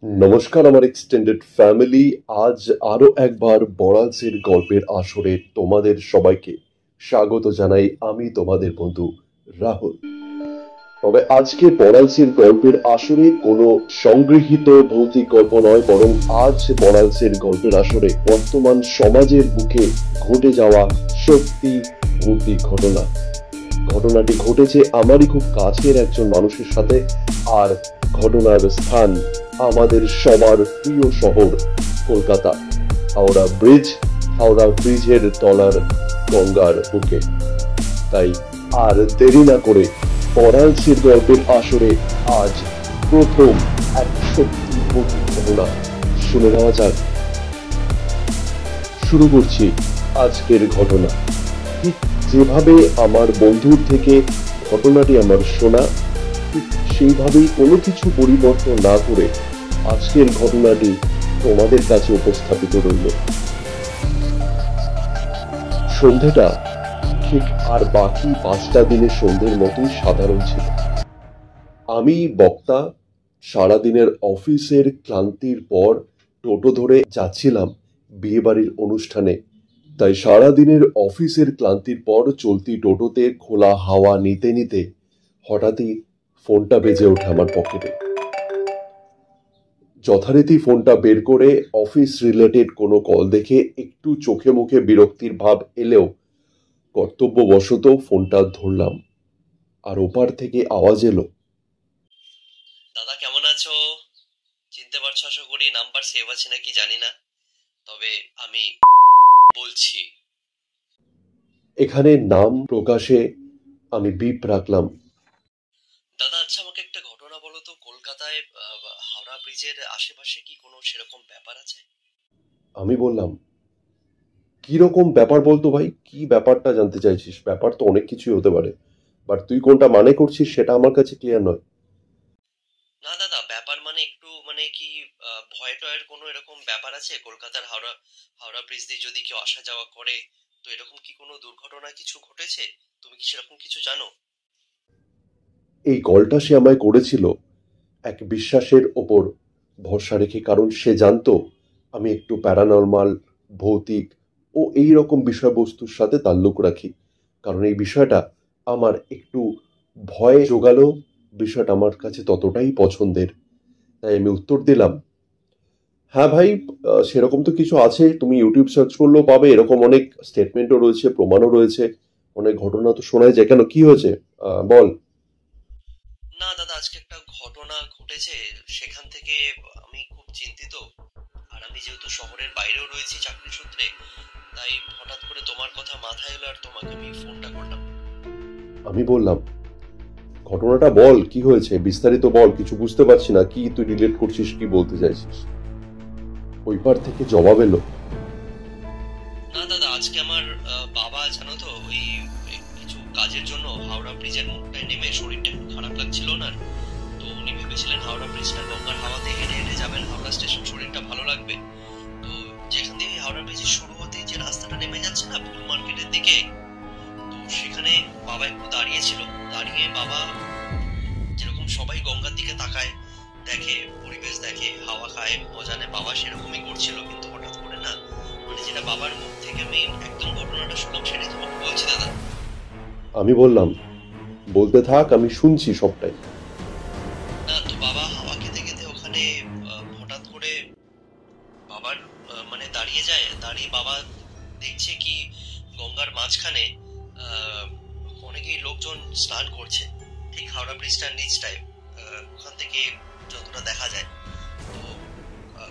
নমস্কার আমার extended family. আজ আরো একবার বড়ালসের গল্পের আসরে তোমাদের সবাইকে স্বাগত জানাই। আমি তোমাদের বন্ধু রাহুল। তবে আজকে বড়ালসের গল্পের আসরে কোনো সংগৃহীত ভৌতিক গল্প নয়, বরং আজ বড়ালসের গল্পের আসরে বর্তমান সমাজের বুকে ঘটে যাওয়া সত্যি ভৌতিক ঘটনা। ঘটনাটি ঘটেছে আমারই খুব কাছের একজন মানুষের সাথে, আর ঘটনার স্থান আমাদের সবার প্রিয় শহর কলকাতা, হাওড়া ব্রিজ। হাওড়া ব্রিজের তলার গঙ্গার বুকে। তাই আর দেরি না করে বড়ালসের গল্পের আসরে আজ প্রথম এক সত্যি ভৌতিক ঘটনা শুনে নেওয়া যাক। শুরু করছি আজকের ঘটনা। ঠিক যেভাবে আমার বন্ধুর থেকে ঘটনাটি আমার শোনা, ঠিক সেইভাবেই কোনো কিছু পরিবর্তন না করে আজকের ঘটনাটি তোমাদের কাছে উপস্থাপিত রইল। সন্ধেটা ঠিক আর বাকি 5টা দিনের সন্ধ্যের মতোই সাধারণ ছিল। আমি বক্তা সারাদিনের অফিসের ক্লান্তির পর টোটো ধরে যাচ্ছিলাম বিয়েবাড়ির অনুষ্ঠানে। তাই সারাদিনের অফিসের ক্লান্তির পর চলতি টোটোতে খোলা হাওয়া নিতে নিতে হঠাৎই ফোনটা বেজে ওঠে আমার পকেটে। যথারীতি ফোনটা বের করে অফিস রিলেটেড কোনো কল দেখে একটু চোখে মুখে বিরক্তির ভাব এলেও কর্তব্যবশত ফোনটা ধরলাম। আর ওপার থেকে আওয়াজ এলো, দাদা কেমন আছো? চিনতে পারছো আশা করি। নাম্বার সেভ আছে নাকি জানি না, তবে আমি বলছি। এখানে নাম প্রকাশে আমি বিপ রাখলাম। দাদা আচ্ছা, আমাকে একটা ঘটনা বলো তো, কলকাতায় হাওড়া ব্রিজের আশেপাশে কি কোনো সেরকম ব্যাপার আছে? আমি বললাম, কি রকম ব্যাপার বলতো ভাই, কি ব্যাপারটা জানতে চাইছিস? ব্যাপার তো অনেক কিছুই হতে পারে, বাট তুই কোনটা মানে করছিস সেটা আমার কাছে ক্লিয়ার নয়। না দাদা, ব্যাপার মানে একটু মানে কি ভয় টয়ের কোনো এরকম ব্যাপার আছে কলকাতার হাওড়া হাওড়া ব্রিজ দিয়ে যদি কেউ আসা যাওয়া করে, তো এরকম কি কোনো দুর্ঘটনা কিছু ঘটেছে? তুমি কি সেরকম কিছু জানো? এই কলটা সে আমায় করেছিল এক বিশ্বাসের ওপর ভরসা রেখে, কারণ সে জানতো আমি একটু প্যারানর্মাল, ভৌতিক ও এই রকম বিষয়বস্তুর সাথে তাল্লুক রাখি। কারণ এই বিষয়টা আমার একটু ভয় জোগালো, বিষয়টা আমার কাছে ততটাই পছন্দের। তাই আমি উত্তর দিলাম, হ্যাঁ ভাই, সেরকম তো কিছু আছে, তুমি ইউটিউব সার্চ করলেও পাবে, এরকম অনেক স্টেটমেন্টও রয়েছে, প্রমাণও রয়েছে, অনেক ঘটনা তো শোনাই যায়। কেন, কি হয়েছে বল। না দাদা, আজকে একটা ঘটনা ঘটেছে, সেখান থেকে আমি খুব চিন্তিত। আর আমি যেহেতু শহরের বাইরেও রয়েছি চাকরি সূত্রে, তাই হঠাৎ করে তোমার কথা মাথায় এলো আর তোমাকে আমি ফোনটা করলাম। আমি বললাম, ঘটনাটা বল, কি হয়েছে বিস্তারিত বল, কিছু বুঝতে পারছি না, কি তুই রিলেট করছিস, কি বলতে চাইছিস। ওই পার থেকে জবাব এলো, না দাদা, আজকে আমার বাবা জানো তো, ওই কিছু কাজের জন্য হাওড়া ব্রিজের মুখটায় নেমে শরীরটা একটু খারাপ লাগছিল না, তো উনি ভেবেছিলেন হাওড়া ব্রিজটা গঙ্গার হাওয়াতে হেঁটে হেঁটে যাবেন হাওড়া স্টেশন, শরীরটা ভালো লাগবে। তো যেখান থেকে হাওড়া ব্রিজের শুরু হতেই যে রাস্তাটা নেমে যাচ্ছে না ফুল মার্কেটের দিকে, তো সেখানে বাবা একটু দাঁড়িয়েছিল। দাঁড়িয়ে বাবা যেরকম সবাই গঙ্গার দিকে তাকায়, দেখে পরিবেশ, দেখে হাওয়া খায়, মজা নেয়, বাবা সেরকমই করছিল। কিন্তু হঠাৎ করে না, মানে যেটা বাবার মুখ থেকে আমি একদম ঘটনাটা শুনলাম সেটাই তোমাকে বলছি দাদা। আমি বললাম, বলতে থাক, আমি শুনছি সবটাই। না তো বাবা হাওয়া খেতে খেতে ওখানে হঠাৎ করে বাবার মানে দাঁড়িয়ে যায়। দাঁড়িয়ে বাবা দেখছে কি গঙ্গার মাঝখানে আহ অনেকেই লোকজন স্নান করছে, ঠিক হাওড়া ব্রিজটার নিচটায়, ওখান থেকে যতটা দেখা যায়। তো আহ,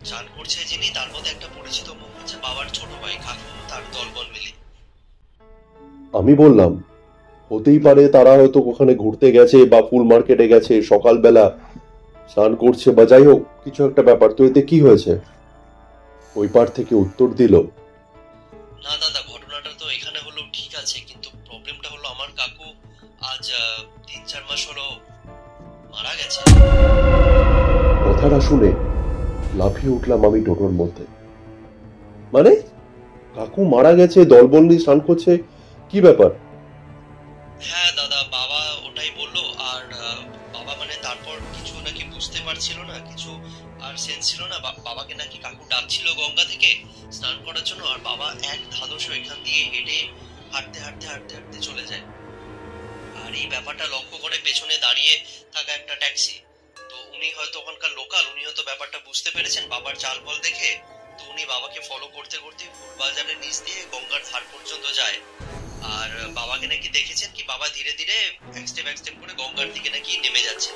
চান করছে যিনি, তার মধ্যে একটা পরিচিত মুখ হচ্ছে বাবার ছোট ভাই কাকু, তার দলবল মিলে। আমি বললাম, হতেই পারে তারা হয়তো ওখানে ঘুরতে গেছে বা ফুল মার্কেটে গেছে, সকালবেলা স্নান করছে বা যাই হোক কিছু একটা ব্যাপার, তো এতে কি হয়েছে। ওই পার থেকে উত্তর দিল, না দাদা, ঘটনাটা তো এখানে হলো ঠিক আছে, কিন্তু প্রবলেমটা হলো আমার কাকু আজ 3-4 মাস হলো মারা গেছে। কথাটা শুনে লাফিয়ে উঠলাম আমি টোটোর মধ্যে। মানে, কাকু মারা গেছে, দলবল নিয়ে স্নান করছে, কি ব্যাপার? হ্যাঁ দাদা, বাবা ওটাই বললো। আর বাবা মানে তারপর কিছু নাকি বুঝতে পারছে আর ছিল না, কিছু আর সেন্স ছিল না। বাবাকে নাকি কাকু ডাকছিল গঙ্গা থেকে স্নান করার জন্য, আর বাবা এক ধাদসে এখান দিয়ে হেঁটে হাঁটতে হাঁটতে হাঁটতে হাঁটতে চলে যায়। আর এই ব্যাপারটা লক্ষ্য করে পেছনে দাঁড়িয়ে থাকা একটা ট্যাক্সি, তো উনি হয়তো ওখানকার লোকাল, উনি হয়তো ব্যাপারটা বুঝতে পেরেছেন বাবার চাল বল দেখে। তো উনি বাবাকে ফলো করতে করতে ফুলবাজারের নিচ দিয়ে গঙ্গার ধার পর্যন্ত যায়। আর বাবাকে নাকি দেখেছেন কি বাবা ধীরে ধীরে এক স্টেপ করে গঙ্গার দিকে নাকি নেমে যাচ্ছে।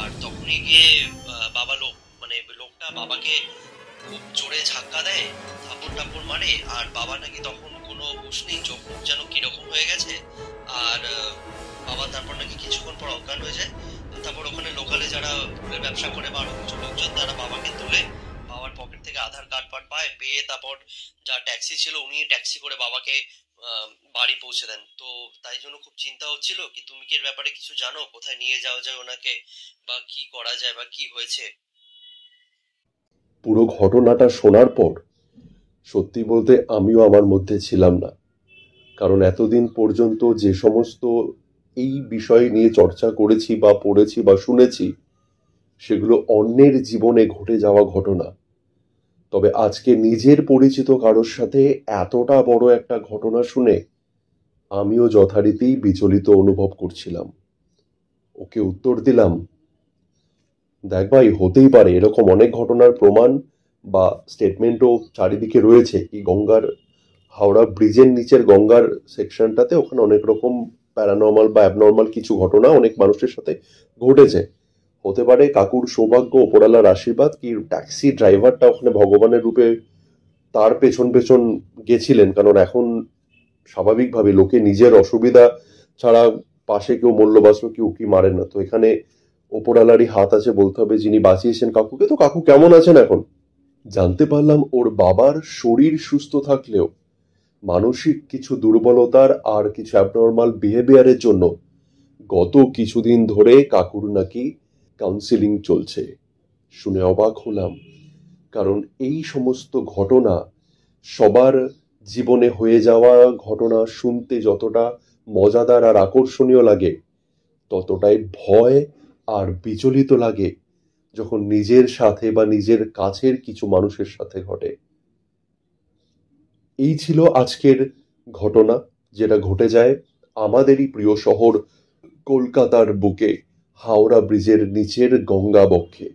আর তখনই গিয়ে বাবা লোকটা বাবাকে খুব জোরে ধাক্কা দেয়, থাপড় মারে। আর বাবা নাকি তখন কোনো হুঁশ নেই, চোখ মুখ যেন কিরকম হয়ে গেছে। আর বাবা তারপর নাকি কিছুক্ষণ পর অজ্ঞান হয়ে যায়। তারপর ওখানে লোকালে যারা ফুলের ব্যবসা করে বা আরো কিছু লোকজন, তারা বাবাকে তুলে বাবার পকেট থেকে আধার কার্ড পেয়ে তারপর যা ট্যাক্সি ছিল উনি ট্যাক্সি করে বাবাকে বাড়ি পৌঁছে দেন। তো তাই জন্য খুব চিন্তা হচ্ছিল কি তুমি কি এর ব্যাপারে কিছু জানো, কোথায় নিয়ে যাওয়া যায় ওনাকে, বা কি করা যায় বা কি হয়েছে? পুরো ঘটনাটা শোনার পর সত্যি বলতে আমিও আমার মধ্যে ছিলাম না। কারণ এতদিন পর্যন্ত যে সমস্ত এই বিষয় নিয়ে চর্চা করেছি বা পড়েছি বা শুনেছি, সেগুলো অন্যের জীবনে ঘটে যাওয়া ঘটনা। তবে আজকে নিজের পরিচিত কারোর সাথে এতটা বড় একটা ঘটনা শুনে আমিও যথারীতি বিচলিত অনুভব করছিলাম। ওকে উত্তর দিলাম, দেখ ভাই, হতেই পারে, এরকম অনেক ঘটনার প্রমাণ বা স্টেটমেন্টও চারিদিকে রয়েছে। এই গঙ্গার হাওড়া ব্রিজের নিচের গঙ্গার সেকশনটাতে ওখানে অনেক রকম প্যারানর্মাল বা অ্যাবনর্মাল কিছু ঘটনা অনেক মানুষের সাথে ঘটেছে। হতে পারে কাকুর সৌভাগ্য, ওপরালার আশীর্বাদ, কি ট্যাক্সি ড্রাইভারটা ওখানে ভগবানের রূপে তার পেছন পেছন গেছিলেন। কারণ এখন স্বাভাবিকভাবে লোকে নিজের অসুবিধা ছাড়া পাশে কেউ মরল বাঁচলো কেউ কি মারে না। তো এখানে ওপরালারই হাত আছে বলতে হবে, যিনি বাঁচিয়েছেন কাকুকে। তো কাকু কেমন আছেন এখন? জানতে পারলাম ওর বাবার শরীর সুস্থ থাকলেও মানসিক কিছু দুর্বলতার আর কিছু অ্যাবনর্মাল বিহেভিয়ারের জন্য গত কিছুদিন ধরে কাকুর নাকি কাউন্সিলিং চলছে। শুনে অবাক হলাম, কারণ এই সমস্ত ঘটনা সবার জীবনে হয়ে যাওয়া ঘটনা শুনতে যতটা মজাদার আর আকর্ষণীয় লাগে, ততটাই ভয় আর বিচলিত লাগে যখন নিজের সাথে বা নিজের কাছের কিছু মানুষের সাথে ঘটে। এই ছিল আজকের ঘটনা, যেটা ঘটে যায় আমাদেরই প্রিয় শহর কলকাতার বুকে হাওড়া ব্রিজের নিচের গঙ্গা বক্ষে।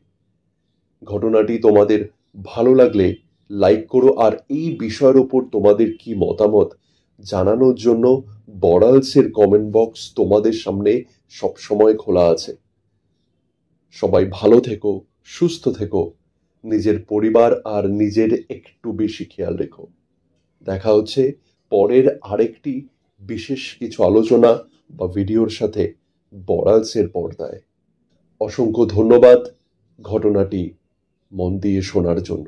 ঘটনাটি তোমাদের ভালো লাগলে লাইক করো, আর এই বিষয়ের ওপর তোমাদের কি মতামত জানানোর জন্য বড়ালসের কমেন্ট বক্স তোমাদের সামনে সবসময় খোলা আছে। সবাই ভালো থেকো, সুস্থ থেকো, নিজের পরিবার আর নিজের একটু বেশি খেয়াল রেখো। দেখা হচ্ছে পরের আরেকটি বিশেষ কিছু আলোচনা বা ভিডিওর সাথে বড়ালসের পর্দায়। অসংখ্য ধন্যবাদ ঘটনাটি মন দিয়ে শোনার জন্য।